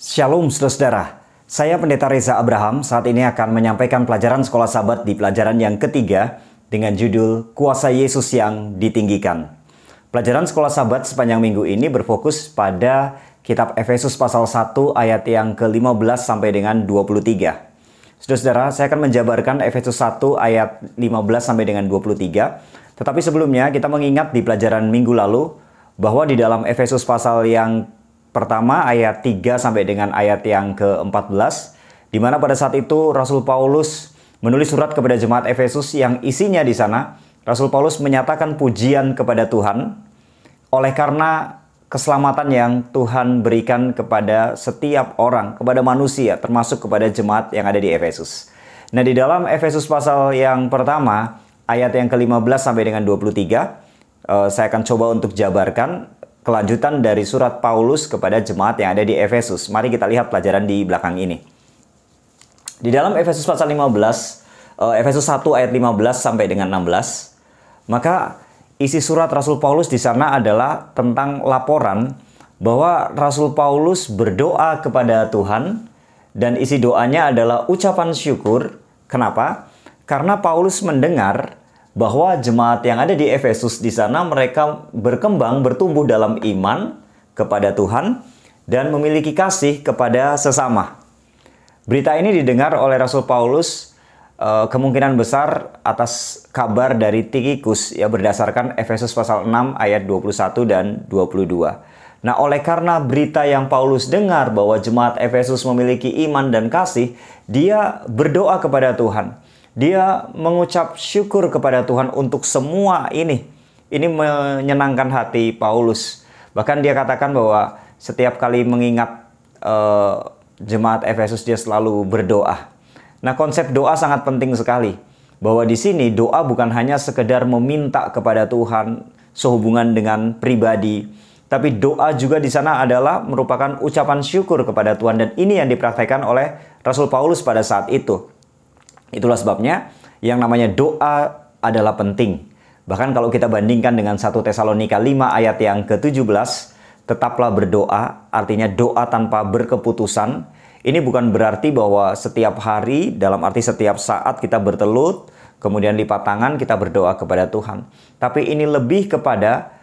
Shalom saudara, saya Pendeta Reza Abraham saat ini akan menyampaikan pelajaran Sekolah Sabat di pelajaran yang ketiga dengan judul Kuasa Yesus yang Ditinggikan. Pelajaran Sekolah Sabat sepanjang minggu ini berfokus pada kitab Efesus pasal 1 ayat yang ke-15 sampai dengan 23. Saudara-saudara, saya akan menjabarkan Efesus 1 ayat 15 sampai dengan 23. Tetapi sebelumnya kita mengingat di pelajaran minggu lalu bahwa di dalam Efesus pasal yang pertama ayat 3 sampai dengan ayat yang ke-14, di mana pada saat itu Rasul Paulus menulis surat kepada jemaat Efesus yang isinya di sana Rasul Paulus menyatakan pujian kepada Tuhan oleh karena keselamatan yang Tuhan berikan kepada setiap orang, kepada manusia, termasuk kepada jemaat yang ada di Efesus. Nah, di dalam Efesus pasal yang pertama ayat yang ke-15 sampai dengan 23, saya akan coba untuk jabarkan kelanjutan dari surat Paulus kepada jemaat yang ada di Efesus. Mari kita lihat pelajaran di belakang ini. Di dalam Efesus pasal 15, Efesus 1 ayat 15 sampai dengan 16, maka isi surat Rasul Paulus di sana adalah tentang laporan bahwa Rasul Paulus berdoa kepada Tuhan dan isi doanya adalah ucapan syukur. Kenapa? Karena Paulus mendengar bahwa jemaat yang ada di Efesus di sana mereka berkembang, bertumbuh dalam iman kepada Tuhan dan memiliki kasih kepada sesama. Berita ini didengar oleh Rasul Paulus kemungkinan besar atas kabar dari Tikhikus ya, berdasarkan Efesus pasal 6 ayat 21 dan 22. Nah, oleh karena berita yang Paulus dengar bahwa jemaat Efesus memiliki iman dan kasih, dia berdoa kepada Tuhan. Dia mengucap syukur kepada Tuhan untuk semua ini. Ini menyenangkan hati Paulus. Bahkan dia katakan bahwa setiap kali mengingat jemaat Efesus dia selalu berdoa. Nah, konsep doa sangat penting sekali. Bahwa di sini doa bukan hanya sekedar meminta kepada Tuhan sehubungan dengan pribadi, tapi doa juga di sana adalah merupakan ucapan syukur kepada Tuhan, dan ini yang dipraktekkan oleh Rasul Paulus pada saat itu. Itulah sebabnya yang namanya doa adalah penting. Bahkan kalau kita bandingkan dengan 1 Tesalonika 5 ayat yang ke-17, tetaplah berdoa, artinya doa tanpa berkeputusan. Ini bukan berarti bahwa setiap hari, dalam arti setiap saat kita bertelut, kemudian lipat tangan kita berdoa kepada Tuhan. Tapi ini lebih kepada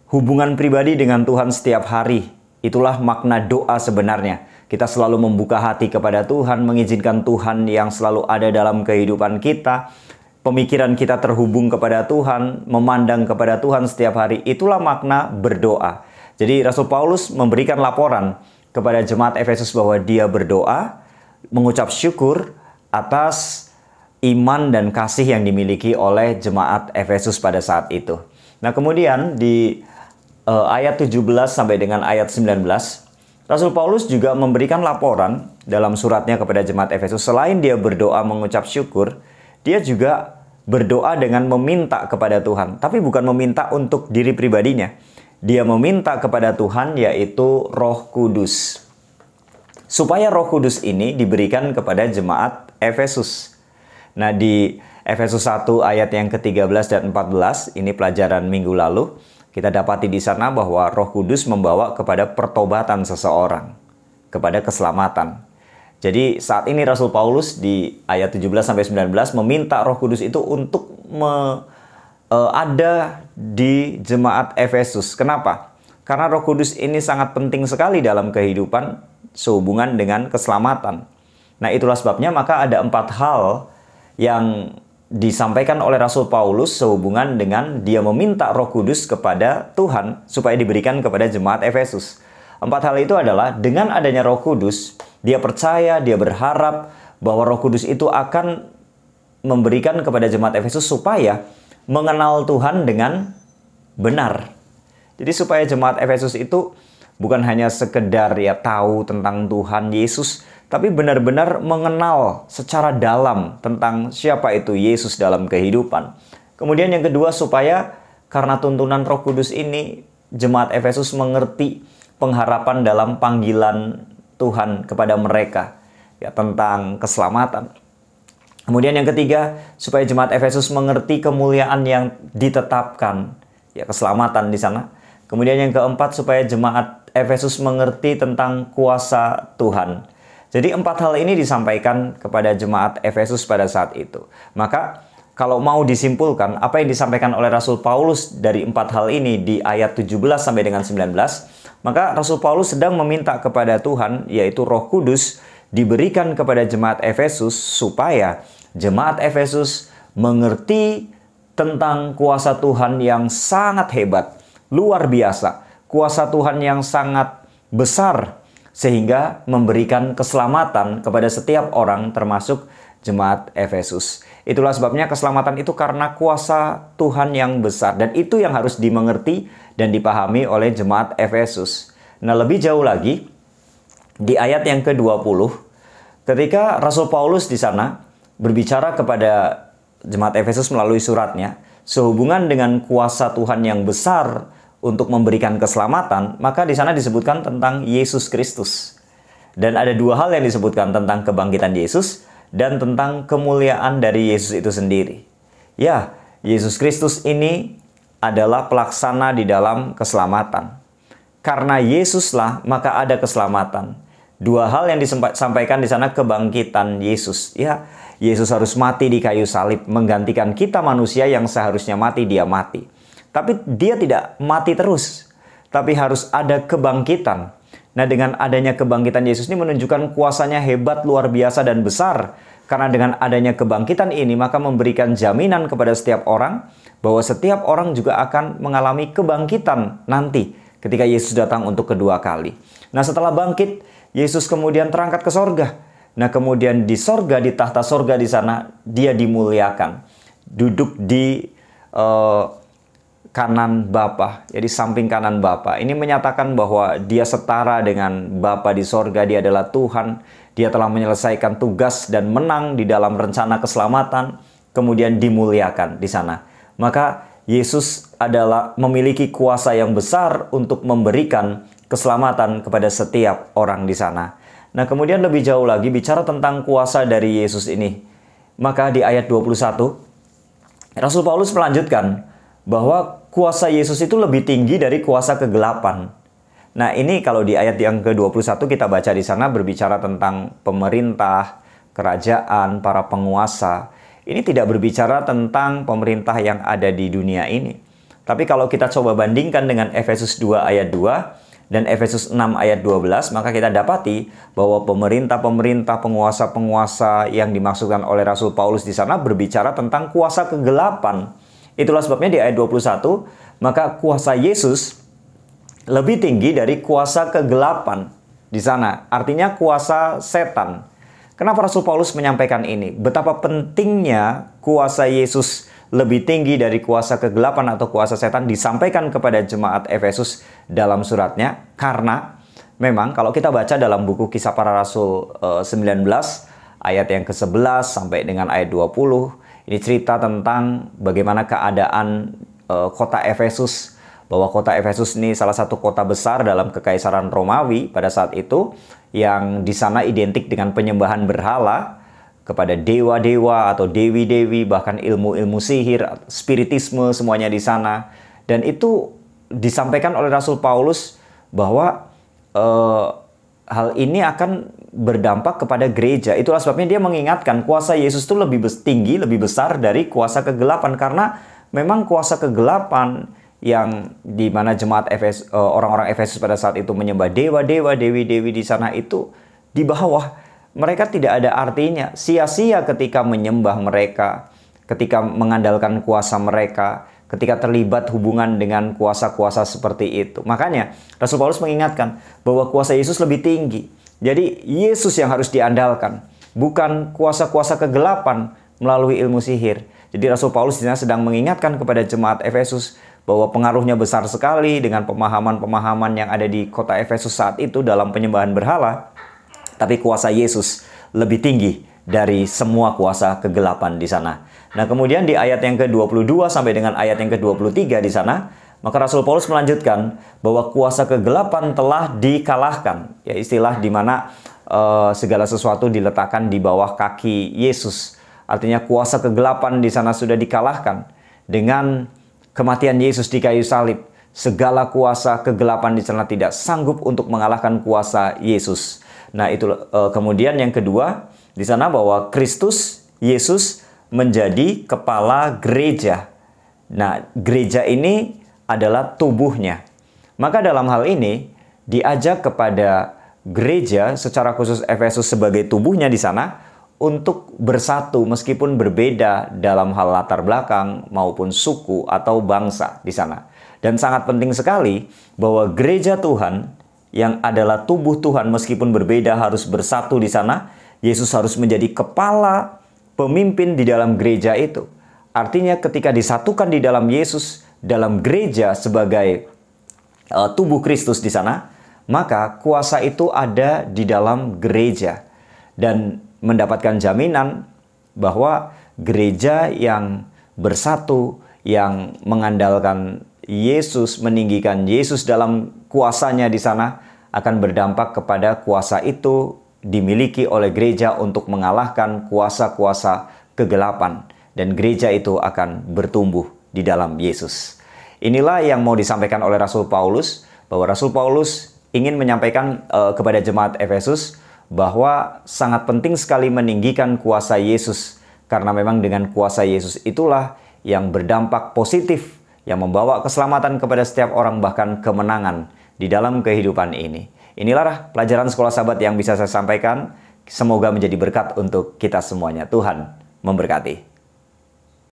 hubungan pribadi dengan Tuhan setiap hari. Itulah makna doa sebenarnya. Kita selalu membuka hati kepada Tuhan, mengizinkan Tuhan yang selalu ada dalam kehidupan kita. Pemikiran kita terhubung kepada Tuhan, memandang kepada Tuhan setiap hari. Itulah makna berdoa. Jadi Rasul Paulus memberikan laporan kepada jemaat Efesus bahwa dia berdoa, mengucap syukur atas iman dan kasih yang dimiliki oleh jemaat Efesus pada saat itu. Nah, kemudian di ayat 17 sampai dengan ayat 19, Rasul Paulus juga memberikan laporan dalam suratnya kepada jemaat Efesus. Selain dia berdoa mengucap syukur, dia juga berdoa dengan meminta kepada Tuhan. Tapi bukan meminta untuk diri pribadinya. Dia meminta kepada Tuhan, yaitu Roh Kudus. Supaya Roh Kudus ini diberikan kepada jemaat Efesus. Nah, di Efesus 1 ayat yang ke-13 dan 14, ini pelajaran minggu lalu, kita dapati di sana bahwa Roh Kudus membawa kepada pertobatan seseorang, kepada keselamatan. Jadi saat ini Rasul Paulus di ayat 17 sampai 19 meminta Roh Kudus itu untuk ada di jemaat Efesus. Kenapa? Karena Roh Kudus ini sangat penting sekali dalam kehidupan sehubungan dengan keselamatan. Nah, itulah sebabnya maka ada 4 hal yang disampaikan oleh Rasul Paulus sehubungan dengan dia meminta Roh Kudus kepada Tuhan supaya diberikan kepada jemaat Efesus. 4 hal itu adalah dengan adanya Roh Kudus, dia percaya, dia berharap bahwa Roh Kudus itu akan memberikan kepada jemaat Efesus supaya mengenal Tuhan dengan benar. Jadi supaya jemaat Efesus itu bukan hanya sekedar ya tahu tentang Tuhan Yesus, tapi benar-benar mengenal secara dalam tentang siapa itu Yesus dalam kehidupan. Kemudian yang kedua, supaya karena tuntunan Roh Kudus ini, jemaat Efesus mengerti pengharapan dalam panggilan Tuhan kepada mereka, ya, tentang keselamatan. Kemudian yang ketiga, supaya jemaat Efesus mengerti kemuliaan yang ditetapkan, ya, keselamatan di sana. Kemudian yang keempat, supaya jemaat Efesus mengerti tentang kuasa Tuhan. Jadi 4 hal ini disampaikan kepada jemaat Efesus pada saat itu. Maka kalau mau disimpulkan apa yang disampaikan oleh Rasul Paulus dari 4 hal ini di ayat 17 sampai dengan 19, maka Rasul Paulus sedang meminta kepada Tuhan, yaitu Roh Kudus, diberikan kepada jemaat Efesus supaya jemaat Efesus mengerti tentang kuasa Tuhan yang sangat hebat, luar biasa, kuasa Tuhan yang sangat besar, sehingga memberikan keselamatan kepada setiap orang termasuk jemaat Efesus. Itulah sebabnya keselamatan itu karena kuasa Tuhan yang besar, dan itu yang harus dimengerti dan dipahami oleh jemaat Efesus. Nah, lebih jauh lagi di ayat yang ke-20, ketika Rasul Paulus di sana berbicara kepada jemaat Efesus melalui suratnya sehubungan dengan kuasa Tuhan yang besar untuk memberikan keselamatan, maka di sana disebutkan tentang Yesus Kristus. Dan ada 2 hal yang disebutkan tentang kebangkitan Yesus dan tentang kemuliaan dari Yesus itu sendiri. Ya, Yesus Kristus ini adalah pelaksana di dalam keselamatan. Karena Yesuslah maka ada keselamatan. 2 hal yang disampaikan di sana, kebangkitan Yesus. Ya, Yesus harus mati di kayu salib menggantikan kita manusia yang seharusnya mati, dia mati. Tapi dia tidak mati terus, tapi harus ada kebangkitan. Nah, dengan adanya kebangkitan Yesus ini menunjukkan kuasanya hebat, luar biasa, dan besar. Karena dengan adanya kebangkitan ini, maka memberikan jaminan kepada setiap orang bahwa setiap orang juga akan mengalami kebangkitan nanti ketika Yesus datang untuk kedua kali. Nah, setelah bangkit, Yesus kemudian terangkat ke sorga. Nah, kemudian di sorga, di tahta sorga di sana, dia dimuliakan. Duduk di kanan Bapa, ya di samping kanan Bapa. Ini menyatakan bahwa dia setara dengan Bapa di sorga, dia adalah Tuhan, dia telah menyelesaikan tugas dan menang di dalam rencana keselamatan, kemudian dimuliakan di sana. Maka Yesus adalah memiliki kuasa yang besar untuk memberikan keselamatan kepada setiap orang di sana. Nah, kemudian lebih jauh lagi bicara tentang kuasa dari Yesus ini. Maka di ayat 21, Rasul Paulus melanjutkan bahwa kuasa Yesus itu lebih tinggi dari kuasa kegelapan. Nah, ini kalau di ayat yang ke-21 kita baca di sana berbicara tentang pemerintah, kerajaan, para penguasa. Ini tidak berbicara tentang pemerintah yang ada di dunia ini. Tapi kalau kita coba bandingkan dengan Efesus 2 ayat 2 dan Efesus 6 ayat 12, maka kita dapati bahwa pemerintah-pemerintah, penguasa-penguasa yang dimaksudkan oleh Rasul Paulus di sana berbicara tentang kuasa kegelapan. Itulah sebabnya di ayat 21, maka kuasa Yesus lebih tinggi dari kuasa kegelapan di sana. Artinya kuasa setan. Kenapa Rasul Paulus menyampaikan ini? Betapa pentingnya kuasa Yesus lebih tinggi dari kuasa kegelapan atau kuasa setan disampaikan kepada jemaat Efesus dalam suratnya. Karena memang kalau kita baca dalam buku Kisah Para Rasul 19 ayat yang ke-11 sampai dengan ayat 20, ini cerita tentang bagaimana keadaan kota Efesus, bahwa kota Efesus ini salah satu kota besar dalam kekaisaran Romawi pada saat itu, yang di sana identik dengan penyembahan berhala kepada dewa-dewa atau dewi-dewi, bahkan ilmu-ilmu sihir, spiritisme, semuanya di sana. Dan itu disampaikan oleh Rasul Paulus bahwa hal ini akan berdampak kepada gereja. Itulah sebabnya dia mengingatkan kuasa Yesus itu lebih tinggi, lebih besar dari kuasa kegelapan. Karena memang kuasa kegelapan yang di mana jemaat Efesus, orang-orang Efesus pada saat itu menyembah dewa-dewa, dewi-dewi di sana itu di bawah. Mereka tidak ada artinya. Sia-sia ketika menyembah mereka, ketika mengandalkan kuasa mereka, ketika terlibat hubungan dengan kuasa-kuasa seperti itu. Makanya Rasul Paulus mengingatkan bahwa kuasa Yesus lebih tinggi. Jadi Yesus yang harus diandalkan, bukan kuasa-kuasa kegelapan melalui ilmu sihir. Jadi Rasul Paulus sedang mengingatkan kepada jemaat Efesus bahwa pengaruhnya besar sekali dengan pemahaman-pemahaman yang ada di kota Efesus saat itu dalam penyembahan berhala. Tapi kuasa Yesus lebih tinggi dari semua kuasa kegelapan di sana. Nah, kemudian di ayat yang ke-22 sampai dengan ayat yang ke-23 di sana, maka Rasul Paulus melanjutkan bahwa kuasa kegelapan telah dikalahkan. Ya, istilah di mana segala sesuatu diletakkan di bawah kaki Yesus. Artinya kuasa kegelapan di sana sudah dikalahkan dengan kematian Yesus di kayu salib. segala kuasa kegelapan di sana tidak sanggup untuk mengalahkan kuasa Yesus. Nah, itu kemudian yang kedua di sana bahwa Kristus Yesus menjadi kepala gereja. Nah, gereja ini adalah tubuhnya. Maka dalam hal ini diajak kepada gereja secara khusus Efesus sebagai tubuhnya di sana untuk bersatu meskipun berbeda dalam hal latar belakang maupun suku atau bangsa di sana. Dan sangat penting sekali bahwa gereja Tuhan yang adalah tubuh Tuhan meskipun berbeda harus bersatu di sana. Yesus harus menjadi kepala pemimpin di dalam gereja itu. Artinya ketika disatukan di dalam Yesus, dalam gereja sebagai tubuh Kristus di sana, maka kuasa itu ada di dalam gereja dan mendapatkan jaminan bahwa gereja yang bersatu, yang mengandalkan Yesus, meninggikan Yesus dalam kuasanya di sana, akan berdampak kepada kuasa itu dimiliki oleh gereja untuk mengalahkan kuasa-kuasa kegelapan, dan gereja itu akan bertumbuh di dalam Yesus. Inilah yang mau disampaikan oleh Rasul Paulus, bahwa Rasul Paulus ingin menyampaikan kepada jemaat Efesus bahwa sangat penting sekali meninggikan kuasa Yesus, karena memang dengan kuasa Yesus itulah yang berdampak positif, yang membawa keselamatan kepada setiap orang, bahkan kemenangan di dalam kehidupan ini. Inilah pelajaran Sekolah Sabat yang bisa saya sampaikan. Semoga menjadi berkat untuk kita semuanya. Tuhan memberkati.